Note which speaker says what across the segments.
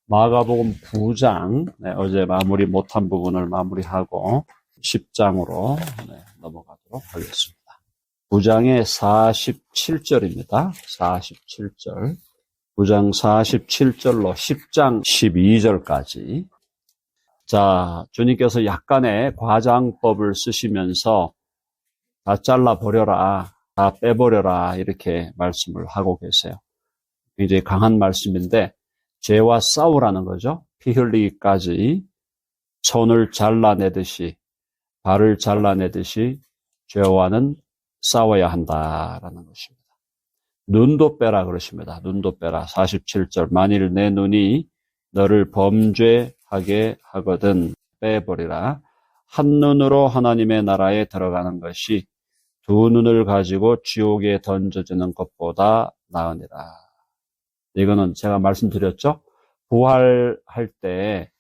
Speaker 1: 마가복음 9장, 어제 마무리 못한 부분을 마무리하고 10장으로 넘어가도록 하겠습니다. 9장의 47절입니다. 47절. 9장 47절로 10장 12절까지. 자, 주님께서 약간의 과장법을 쓰시면서 다 잘라버려라, 다 빼버려라 이렇게 말씀을 하고 계세요. 굉장히 강한 말씀인데 죄와 싸우라는 거죠. 피 흘리기까지 손을 잘라내듯이, 발을 잘라내듯이 죄와는 싸워야 한다라는 것입니다. 눈도 빼라 그러십니다. 눈도 빼라. 47절. 만일 내 눈이 너를 범죄하게 하거든 빼버리라. 한 눈으로 하나님의 나라에 들어가는 것이 두 눈을 가지고 지옥에 던져지는 것보다 나으니라. 이거는 제가 말씀드렸죠. 부활할 때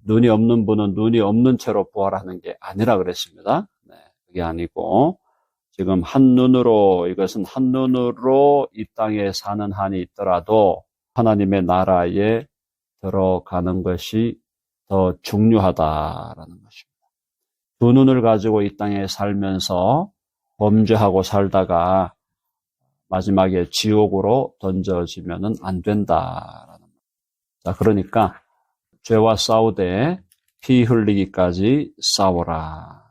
Speaker 1: 눈이 없는 분은 눈이 없는 채로 부활하는 게 아니라 그랬습니다. 그게 아니고 지금 이것은 한 눈으로 이 땅에 사는 한이 있더라도 하나님의 나라에 들어가는 것이 더 중요하다라는 것입니다. 두 눈을 가지고 이 땅에 살면서 범죄하고 살다가 마지막에 지옥으로 던져지면은 안 된다라는 거예요. 자, 그러니까 죄와 싸우되 피 흘리기까지 싸워라.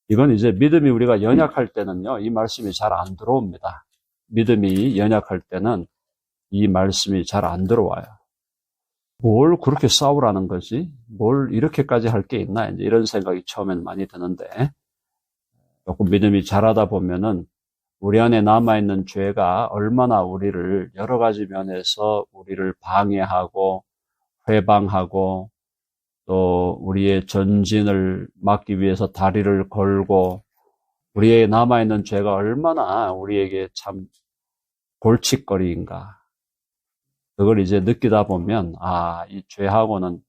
Speaker 1: 이건 이제 믿음이 우리가 연약할 때는요, 이 말씀이 잘 안 들어옵니다. 믿음이 연약할 때는 이 말씀이 잘 안 들어와요. 뭘 그렇게 싸우라는 거지? 뭘 이렇게까지 할 게 있나? 이제 이런 생각이 처음에는 많이 드는데, 조금 믿음이 자라다 보면은 우리 안에 남아있는 죄가 얼마나 우리를 여러 가지 면에서 우리를 방해하고 회방하고 또 우리의 전진을 막기 위해서 다리를 걸고 우리의 남아있는 죄가 얼마나 우리에게 참 골칫거리인가. 그걸 이제 느끼다 보면 이 죄하고는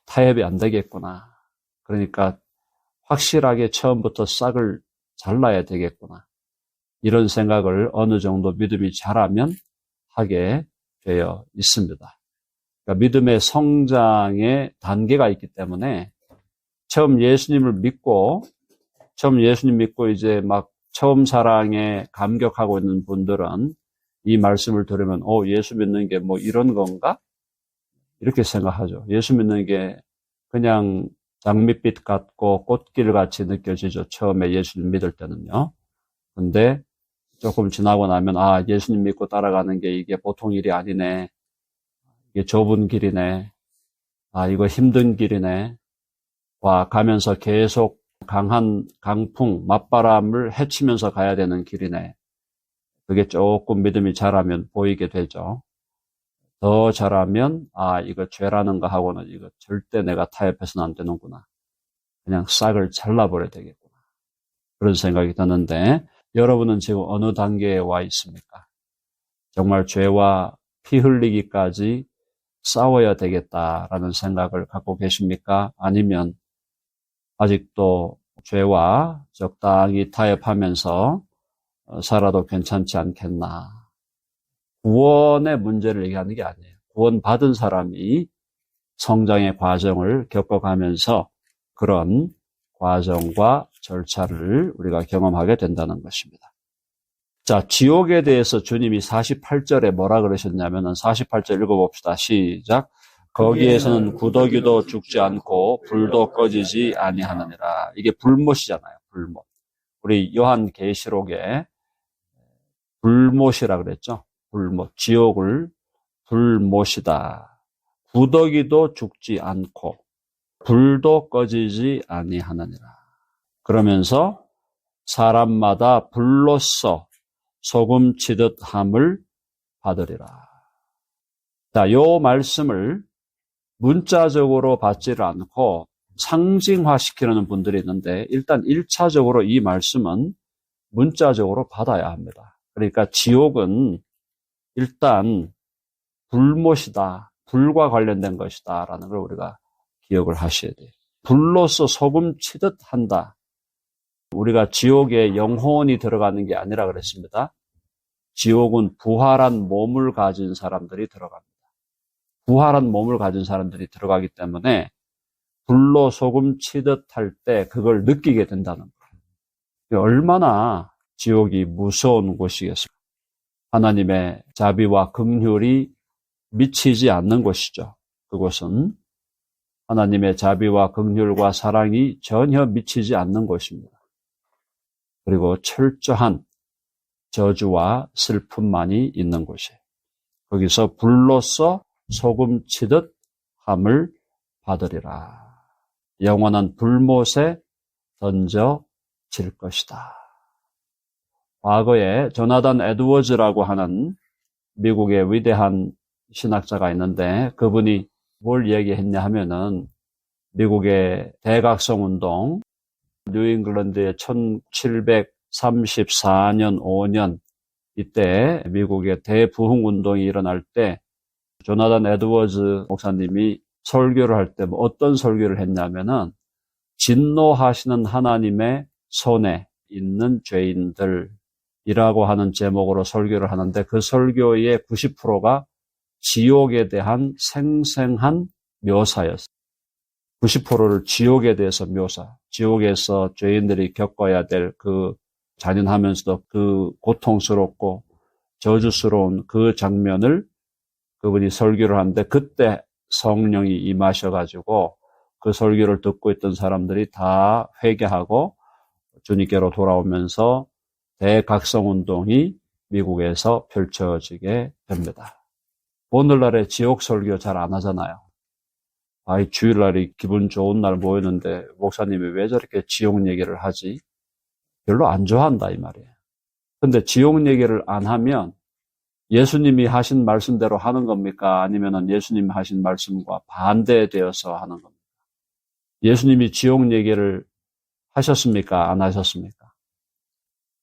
Speaker 1: 타협이 안 되겠구나. 그러니까 확실하게 처음부터 싹을 잘라야 되겠구나. 이런 생각을 어느 정도 믿음이 자라면 하게 되어 있습니다. 그러니까 믿음의 성장의 단계가 있기 때문에 처음 예수님 믿고 이제 막 처음 사랑에 감격하고 있는 분들은 이 말씀을 들으면 예수 믿는 게 뭐 이런 건가? 이렇게 생각하죠. 예수 믿는 게 그냥 장밋빛 같고 꽃길 같이 느껴지죠. 처음에 예수님 믿을 때는요. 근데 조금 지나고 나면 예수님 믿고 따라가는 게 이게 보통 일이 아니네. 이게 좁은 길이네. 이거 힘든 길이네. 가면서 계속 강한 강풍, 맞바람을 헤치면서 가야 되는 길이네. 그게 조금 믿음이 자라면 보이게 되죠. 더 자라면 이거 죄라는 거 하고는 이거 절대 내가 타협해서는 안 되는구나. 그냥 싹을 잘라버려야 되겠구나. 그런 생각이 드는데 여러분은 지금 어느 단계에 와 있습니까? 정말 죄와 피 흘리기까지 싸워야 되겠다라는 생각을 갖고 계십니까? 아니면 아직도 죄와 적당히 타협하면서 살아도 괜찮지 않겠나? 구원의 문제를 얘기하는 게 아니에요. 구원받은 사람이 성장의 과정을 겪어가면서 그런 과정과 절차를 우리가 경험하게 된다는 것입니다. 자, 지옥에 대해서 주님이 48절에 뭐라 그러셨냐면은 48절 읽어봅시다. 시작. 거기에서는 구더기도 죽지 않고 불도 꺼지지 아니하느니라. 이게 불못이잖아요. 불못. 우리 요한계시록에 불못이라 그랬죠. 불못. 지옥을 불못이다. 구더기도 죽지 않고 불도 꺼지지 아니하느니라. 그러면서 사람마다 불로써 소금 치듯 함을 받으리라. 자, 요 말씀을 문자적으로 받지를 않고 상징화시키려는 분들이 있는데 일단 1차적으로 이 말씀은 문자적으로 받아야 합니다. 그러니까 지옥은 일단 불못이다. 불과 관련된 것이다. 라는 걸 우리가 기억을 하셔야 돼요. 불로서 소금 치듯 한다. 우리가 지옥에 영혼이 들어가는 게 아니라 그랬습니다. 지옥은 부활한 몸을 가진 사람들이 들어갑니다. 부활한 몸을 가진 사람들이 들어가기 때문에 불로 소금 치듯 할 때 그걸 느끼게 된다는 거예요. 얼마나 지옥이 무서운 곳이겠습니까? 하나님의 자비와 긍휼이 미치지 않는 곳이죠. 그곳은 하나님의 자비와 긍휼과 사랑이 전혀 미치지 않는 곳입니다. 그리고 철저한 저주와 슬픔만이 있는 곳이에요. 거기서 불로써 소금 치듯 함을 받으리라. 영원한 불못에 던져질 것이다. 과거에 조나단 에드워즈라고 하는 미국의 위대한 신학자가 있는데 그분이 뭘 얘기했냐 하면은 미국의 대각성 운동, 뉴잉글랜드의 1734년, 5년 이때 미국의 대부흥 운동이 일어날 때 조나단 에드워즈 목사님이 설교를 할 때 어떤 설교를 했냐면은 진노하시는 하나님의 손에 있는 죄인들이라고 하는 제목으로 설교를 하는데 그 설교의 90%가 지옥에 대한 생생한 묘사였어요. 90%를 지옥에 대해서 묘사. 지옥에서 죄인들이 겪어야 될 그 잔인하면서도 그 고통스럽고 저주스러운 그 장면을 그분이 설교를 하는데 그때 성령이 임하셔가지고 그 설교를 듣고 있던 사람들이 다 회개하고 주님께로 돌아오면서 대각성운동이 미국에서 펼쳐지게 됩니다. 오늘날에 지옥 설교 잘 안 하잖아요. 주일날이 기분 좋은 날 모였는데 목사님이 왜 저렇게 지옥 얘기를 하지? 별로 안 좋아한다 이 말이에요. 근데 지옥 얘기를 안 하면 예수님이 하신 말씀대로 하는 겁니까? 아니면 예수님이 하신 말씀과 반대되어서 하는 겁니까? 예수님이 지옥 얘기를 하셨습니까? 안 하셨습니까?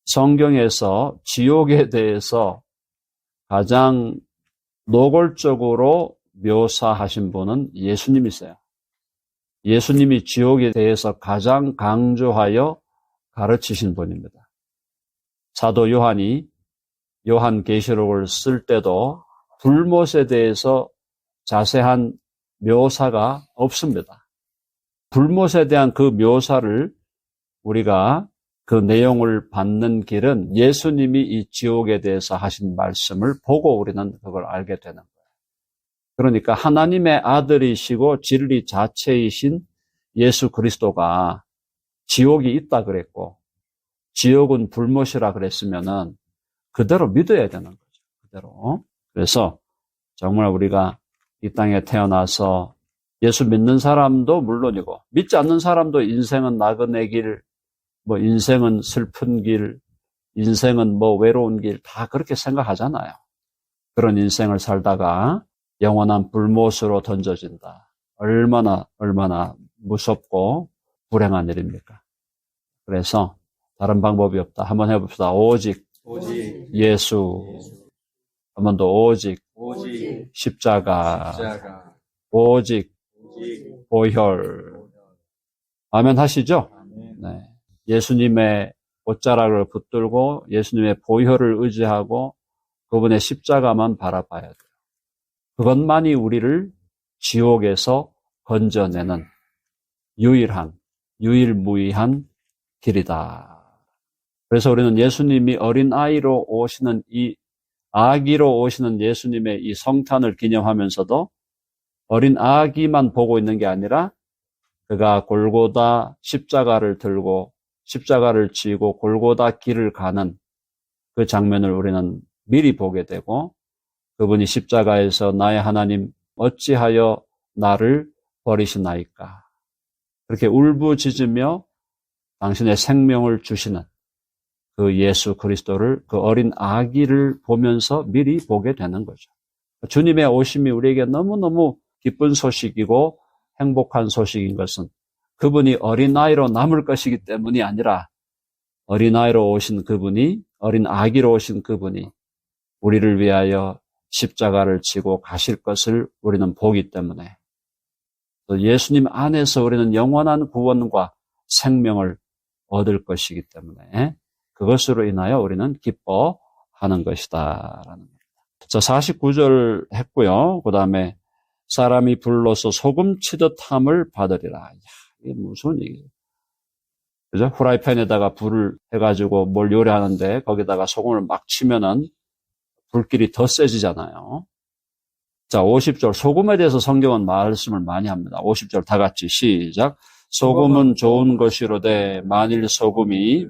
Speaker 1: 성경에서 지옥에 대해서 가장 노골적으로 묘사하신 분은 예수님이세요. 예수님이 지옥에 대해서 가장 강조하여 가르치신 분입니다. 사도 요한이 요한계시록을 쓸 때도 불못에 대해서 자세한 묘사가 없습니다. 불못에 대한 그 묘사를 우리가 그 내용을 받는 길은 예수님이 이 지옥에 대해서 하신 말씀을 보고 우리는 그걸 알게 되는 거예요. 그러니까 하나님의 아들이시고 진리 자체이신 예수 그리스도가 지옥이 있다 그랬고 지옥은 불못이라 그랬으면은 그대로 믿어야 되는 거죠. 그대로. 그래서 정말 우리가 이 땅에 태어나서 예수 믿는 사람도 물론이고 믿지 않는 사람도 인생은 나그네 길, 인생은 슬픈 길, 인생은 외로운 길 다 그렇게 생각하잖아요. 그런 인생을 살다가 영원한 불못으로 던져진다. 얼마나 무섭고 불행한 일입니까? 그래서 다른 방법이 없다. 한번 해봅시다. 오직 예수. 한 번 더 오직 십자가. 오직 보혈. 아멘 하시죠? 네. 예수님의 옷자락을 붙들고 예수님의 보혈을 의지하고 그분의 십자가만 바라봐야 돼요. 그것만이 우리를 지옥에서 건져내는 유일무이한 길이다. 그래서 우리는 예수님이 어린아이로 오시는 아기로 오시는 예수님의 이 성탄을 기념하면서도 어린 아기만 보고 있는 게 아니라 그가 골고다 십자가를 들고 십자가를 지고 골고다 길을 가는 그 장면을 우리는 미리 보게 되고 그분이 십자가에서 나의 하나님 어찌하여 나를 버리시나이까 그렇게 울부짖으며 당신의 생명을 주시는 그 예수 그리스도를 그 어린 아기를 보면서 미리 보게 되는 거죠. 주님의 오심이 우리에게 너무너무 기쁜 소식이고 행복한 소식인 것은 그분이 어린아이로 남을 것이기 때문이 아니라 어린아이로 오신 그분이 어린 아기로 오신 그분이 우리를 위하여 십자가를 지고 가실 것을 우리는 보기 때문에 또 예수님 안에서 우리는 영원한 구원과 생명을 얻을 것이기 때문에 그것으로 인하여 우리는 기뻐하는 것이다. 라는 겁니다. 자, 49절 했고요. 그 다음에 사람이 불로서 소금 치듯 함을 받으리라. 야, 이게 무슨 얘기예요? 그죠? 후라이팬에다가 불을 해가지고 뭘 요리하는데 거기다가 소금을 막 치면은 불길이 더 세지잖아요. 자, 50절. 소금에 대해서 성경은 말씀을 많이 합니다. 50절 다 같이 시작. 소금은 좋은 것이로되 만일 소금이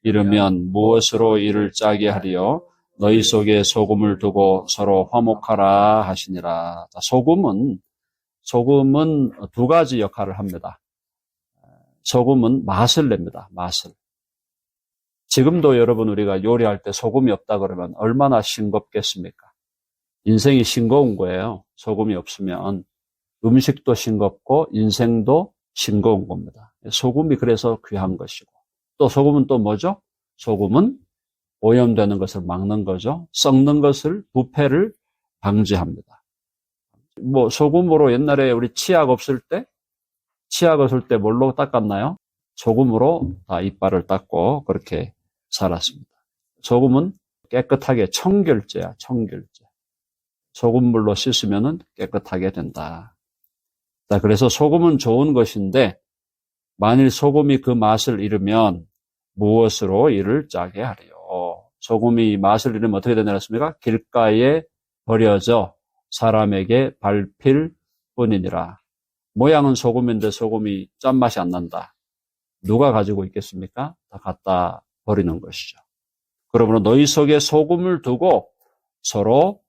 Speaker 1: 이르면 무엇으로 이를 짜게 하리요? 너희 속에 소금을 두고 서로 화목하라 하시니라. 자, 소금은 두 가지 역할을 합니다. 소금은 맛을 냅니다. 맛을. 지금도 여러분 우리가 요리할 때 소금이 없다 그러면 얼마나 싱겁겠습니까? 인생이 싱거운 거예요. 소금이 없으면 음식도 싱겁고 인생도 싱거운 겁니다. 소금이 그래서 귀한 것이고 또 소금은 또 뭐죠? 소금은 오염되는 것을 막는 거죠. 썩는 것을 부패를 방지합니다. 뭐 소금으로 옛날에 우리 치약 없을 때 뭘로 닦았나요? 소금으로 다 이빨을 닦고 그렇게 살았습니다. 소금은 깨끗하게 청결제야, 청결제. 소금물로 씻으면 깨끗하게 된다. 자, 그래서 소금은 좋은 것인데 만일 소금이 그 맛을 잃으면 무엇으로 이를 짜게 하리요? 소금이 맛을 잃으면 어떻게 되냐 했습니까? 길가에 버려져 사람에게 밟힐 뿐이니라. 모양은 소금인데 소금이 짠맛이 안 난다. 누가 가지고 있겠습니까? 다 갖다 버리는 것이죠. 그러므로 너희 속에 소금을 두고 서로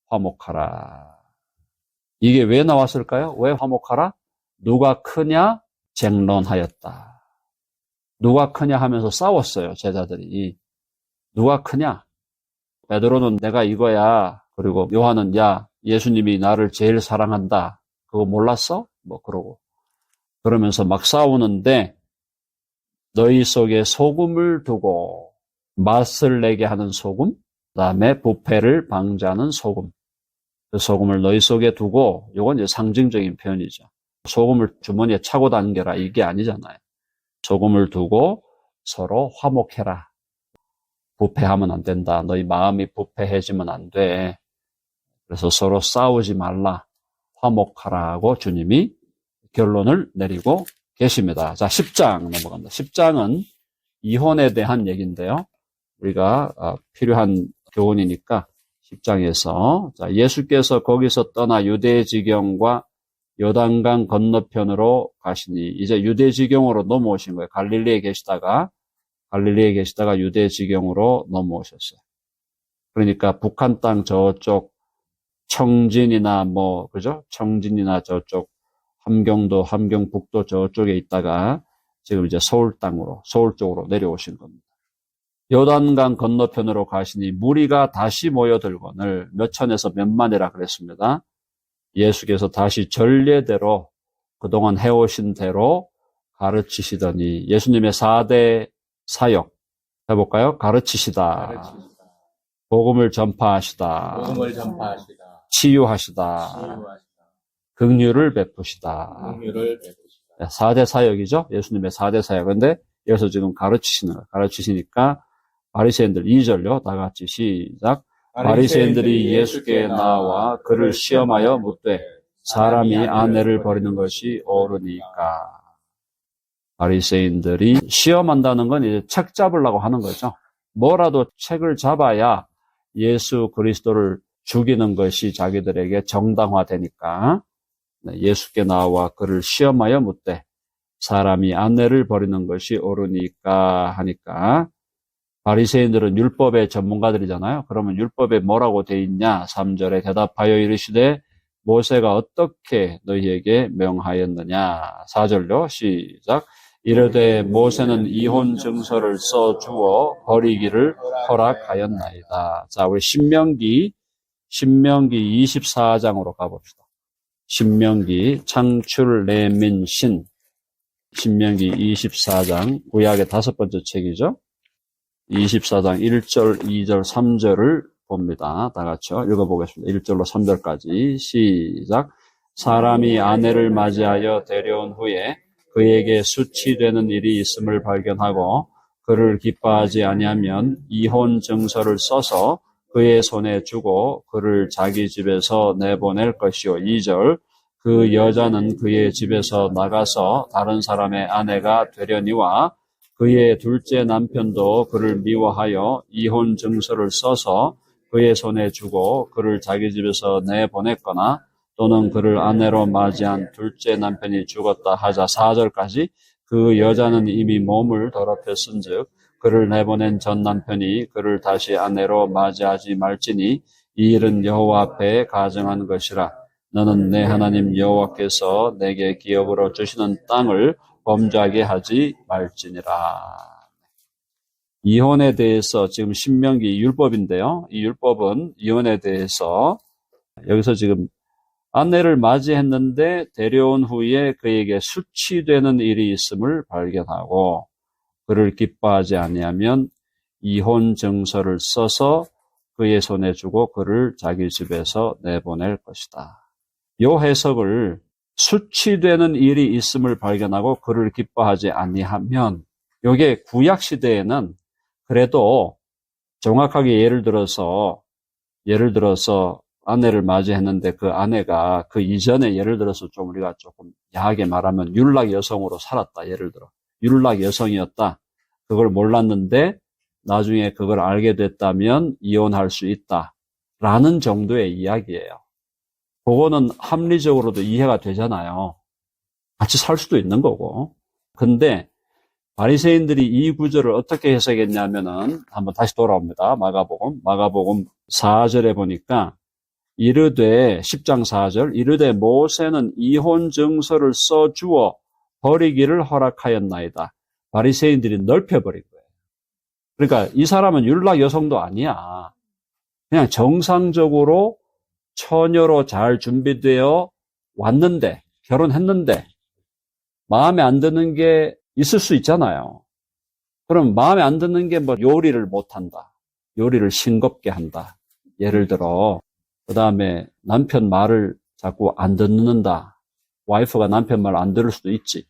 Speaker 1: 화목하라. 이게 왜 나왔을까요? 왜 화목하라? 누가 크냐? 쟁론하였다. 누가 크냐 하면서 싸웠어요, 제자들이. 누가 크냐? 베드로는 내가 이거야. 그리고 요한은 야, 예수님이 나를 제일 사랑한다. 그거 몰랐어? 뭐 그러고. 그러면서 막 싸우는데 너희 속에 소금을 두고 맛을 내게 하는 소금, 그다음에 부패를 방지하는 소금. 그 소금을 너희 속에 두고, 이건 이제 상징적인 표현이죠. 소금을 주머니에 차고 다니게라 이게 아니잖아요. 소금을 두고 서로 화목해라. 부패하면 안 된다. 너희 마음이 부패해지면 안 돼. 그래서 서로 싸우지 말라. 화목하라고 주님이 결론을 내리고 계십니다. 자, 10장 넘어갑니다. 10장은 이혼에 대한 얘기인데요. 우리가 필요한 교훈이니까 10장에서 자, 예수께서 거기서 떠나 유대 지경과 요단강 건너편으로 가시니 이제 유대 지경으로 넘어오신 거예요. 갈릴리에 계시다가 유대 지경으로 넘어오셨어요. 그러니까 북한 땅 저쪽 청진이나 그죠? 청진이나 저쪽 함경도, 함경북도 저쪽에 있다가 지금 이제 서울 쪽으로 내려오신 겁니다. 요단강 건너편으로 가시니 무리가 다시 모여들거늘 몇 천에서 몇 만이라 그랬습니다. 예수께서 다시 전례대로 그동안 해오신 대로 가르치시더니 예수님의 4대 사역 해볼까요? 가르치시다. 복음을 전파하시다. 치유하시다. 긍휼을 베푸시다. 4대 사역이죠. 예수님의 4대 사역. 그런데 여기서 지금 가르치시니까 바리새인들 2절요. 다 같이 시작. 바리새인들이 예수께 나와 그를 시험하여 묻되 사람이 아내를 버리는 것이 옳으니까. 바리새인들이 시험한다는 건 이제 책 잡으려고 하는 거죠. 뭐라도 책을 잡아야 예수 그리스도를 죽이는 것이 자기들에게 정당화되니까 예수께 나와 그를 시험하여 묻되 사람이 아내를 버리는 것이 옳으니까 하니까 바리새인들은 율법의 전문가들이잖아요. 그러면 율법에 뭐라고 돼 있냐? 3절에 대답하여 이르시되 모세가 어떻게 너희에게 명하였느냐? 4절로 시작. 이르되 모세는 이혼 증서를 써주어 버리기를 허락하였나이다. 자, 우리 신명기 24장으로 가봅시다. 신명기 창출 레민신 신명기 24장 구약의 5번째 책이죠. 24장 1절, 2절, 3절을 봅니다. 다 같이요. 읽어보겠습니다. 1절로 3절까지 시작. 사람이 아내를 맞이하여 데려온 후에 그에게 수치되는 일이 있음을 발견하고 그를 기뻐하지 아니하면 이혼 증서를 써서 그의 손에 주고 그를 자기 집에서 내보낼 것이요. 2절 그 여자는 그의 집에서 나가서 다른 사람의 아내가 되려니와 그의 둘째 남편도 그를 미워하여 이혼 증서를 써서 그의 손에 주고 그를 자기 집에서 내보냈거나 또는 그를 아내로 맞이한 둘째 남편이 죽었다 하자. 4절까지 그 여자는 이미 몸을 더럽혔은즉 그를 내보낸 전 남편이 그를 다시 아내로 맞이하지 말지니 이 일은 여호와 앞에 가정한 것이라. 너는 내 하나님 여호와께서 내게 기업으로 주시는 땅을 범죄하게 하지 말지니라. 이혼에 대해서 지금 신명기 율법인데요. 이 율법은 이혼에 대해서 여기서 지금 아내를 맞이했는데 데려온 후에 그에게 수치되는 일이 있음을 발견하고 그를 기뻐하지 아니하면 이혼 증서를 써서 그의 손에 주고 그를 자기 집에서 내보낼 것이다. 이 해석을 수치되는 일이 있음을 발견하고 그를 기뻐하지 아니하면 이게 구약 시대에는 그래도 정확하게 예를 들어서 아내를 맞이했는데 그 아내가 그 이전에 예를 들어서 좀 우리가 조금 야하게 말하면 율락 여성으로 살았다. 예를 들어 율락 여성이었다. 그걸 몰랐는데 나중에 그걸 알게 됐다면 이혼할 수 있다. 라는 정도의 이야기예요. 그거는 합리적으로도 이해가 되잖아요. 같이 살 수도 있는 거고. 근데 바리새인들이 이 구절을 어떻게 해석했냐면은 한번 다시 돌아옵니다. 마가복음 4절에 보니까 이르되 10장 4절 이르되 모세는 이혼 증서를 써주어 버리기를 허락하였나이다. 바리새인들이 넓혀버린 거예요. 그러니까 이 사람은 율락 여성도 아니야. 그냥 정상적으로 처녀로 잘 준비되어 왔는데 결혼했는데 마음에 안 드는 게 있을 수 있잖아요. 그럼 마음에 안 드는 게 뭐 요리를 못한다. 요리를 싱겁게 한다. 예를 들어 그 다음에 남편 말을 자꾸 안 듣는다. 와이프가 남편 말 안 들을 수도 있지.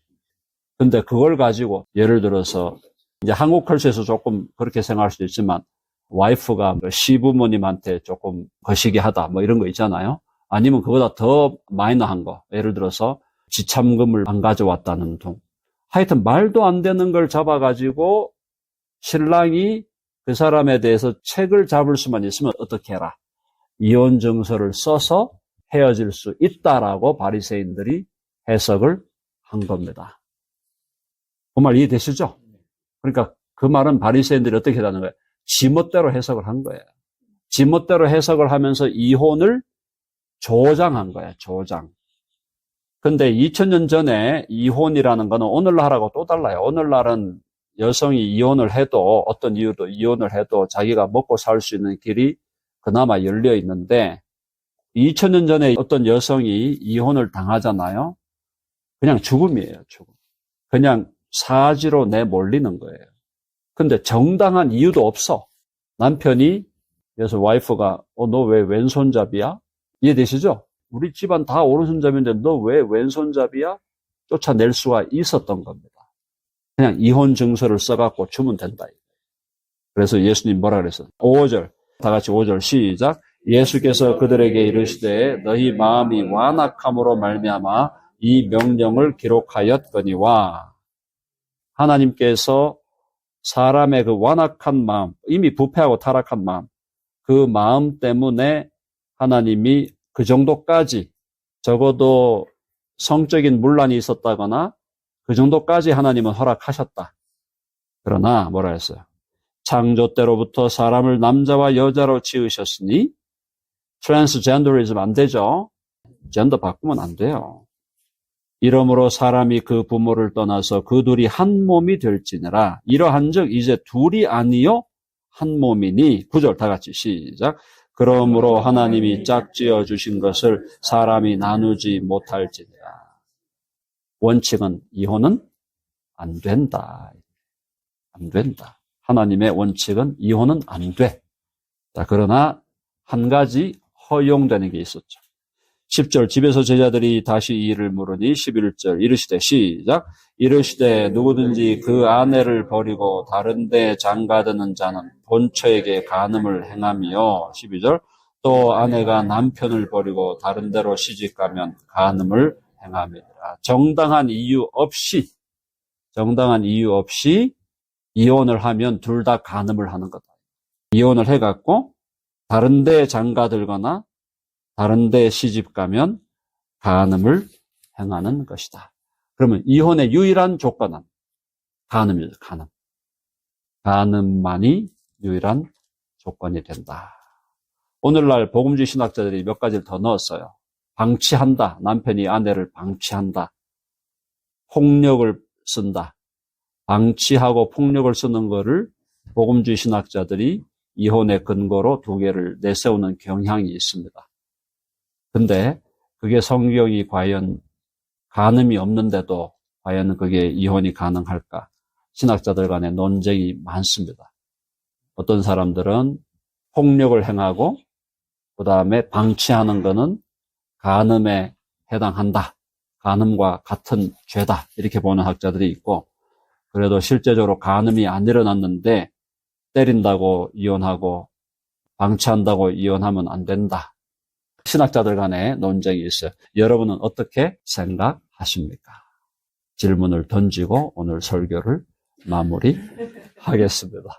Speaker 1: 근데 그걸 가지고 예를 들어서 이제 한국 컬처에서 조금 그렇게 생각할 수도 있지만 와이프가 시부모님한테 조금 거시기 하다 뭐 이런 거 있잖아요. 아니면 그보다 더 마이너한 거. 예를 들어서 지참금을 안 가져왔다는 둥. 하여튼 말도 안 되는 걸 잡아가지고 신랑이 그 사람에 대해서 책을 잡을 수만 있으면 어떻게 해라. 이혼 증서를 써서 헤어질 수 있다라고 바리새인들이 해석을 한 겁니다. 그 말 이해되시죠? 그러니까 그 말은 바리새인들이 어떻게 하는 거예요? 지멋대로 해석을 한 거예요. 지멋대로 해석을 하면서 이혼을 조장한 거예요. 조장. 근데 2000년 전에 이혼이라는 거는 오늘날하고 또 달라요. 오늘날은 여성이 이혼을 해도 어떤 이유로 이혼을 해도 자기가 먹고 살 수 있는 길이 그나마 열려 있는데 2000년 전에 어떤 여성이 이혼을 당하잖아요. 그냥 죽음이에요. 죽음. 그냥 사지로 내몰리는 거예요. 근데 정당한 이유도 없어. 남편이 그래서 와이프가 너 왜 왼손잡이야? 이해되시죠? 우리 집안 다 오른손잡이인데 너 왜 왼손잡이야? 쫓아낼 수가 있었던 겁니다. 그냥 이혼 증서를 써갖고 주면 된다. 그래서 예수님 뭐라 그랬어요? 5절 다 같이 5절 시작. 예수께서 그들에게 이르시되 너희 마음이 완악함으로 말미암아 이 명령을 기록하였거니와. 하나님께서 사람의 그 완악한 마음, 이미 부패하고 타락한 마음, 그 마음 때문에 하나님이 그 정도까지 적어도 성적인 문란이 있었다거나 그 정도까지 하나님은 허락하셨다. 그러나 뭐라 했어요? 창조 때로부터 사람을 남자와 여자로 지으셨으니 트랜스젠더리즘 안 되죠. 젠더 바꾸면 안 돼요. 이러므로 사람이 그 부모를 떠나서 그 둘이 한 몸이 될지니라. 이러한즉 이제 둘이 아니요 한 몸이니. 9절 다 같이 시작. 그러므로 하나님이 짝지어 주신 것을 사람이 나누지 못할지니라. 원칙은 이혼은 안 된다. 안 된다. 하나님의 원칙은 이혼은 안 돼. 자, 그러나 한 가지 허용되는 게 있었죠. 10절 집에서 제자들이 다시 이 일을 물으니 11절 이르시되 시작 이르시되 누구든지 그 아내를 버리고 다른 데 장가드는 자는 본처에게 간음을 행하며 12절 또 아내가 남편을 버리고 다른 데로 시집가면 간음을 행함이라. 정당한 이유 없이 이혼을 하면 둘 다 간음을 하는 거다. 이혼을 해갖고 다른 데 장가들거나 다른 데 시집 가면 간음을 행하는 것이다. 그러면 이혼의 유일한 조건은 간음이죠. 간음만이 유일한 조건이 된다. 오늘날 복음주의 신학자들이 몇 가지를 더 넣었어요. 방치한다. 남편이 아내를 방치한다. 폭력을 쓴다. 방치하고 폭력을 쓰는 거를 복음주의 신학자들이 이혼의 근거로 두 개를 내세우는 경향이 있습니다. 근데 그게 성경이 과연 간음이 없는데도 과연 그게 이혼이 가능할까? 신학자들 간에 논쟁이 많습니다. 어떤 사람들은 폭력을 행하고 그 다음에 방치하는 거는 간음에 해당한다. 간음과 같은 죄다. 이렇게 보는 학자들이 있고 그래도 실제적으로 간음이 안 일어났는데 때린다고 이혼하고 방치한다고 이혼하면 안 된다. 신학자들 간에 논쟁이 있어요. 여러분은 어떻게 생각하십니까? 질문을 던지고 오늘 설교를 마무리하겠습니다.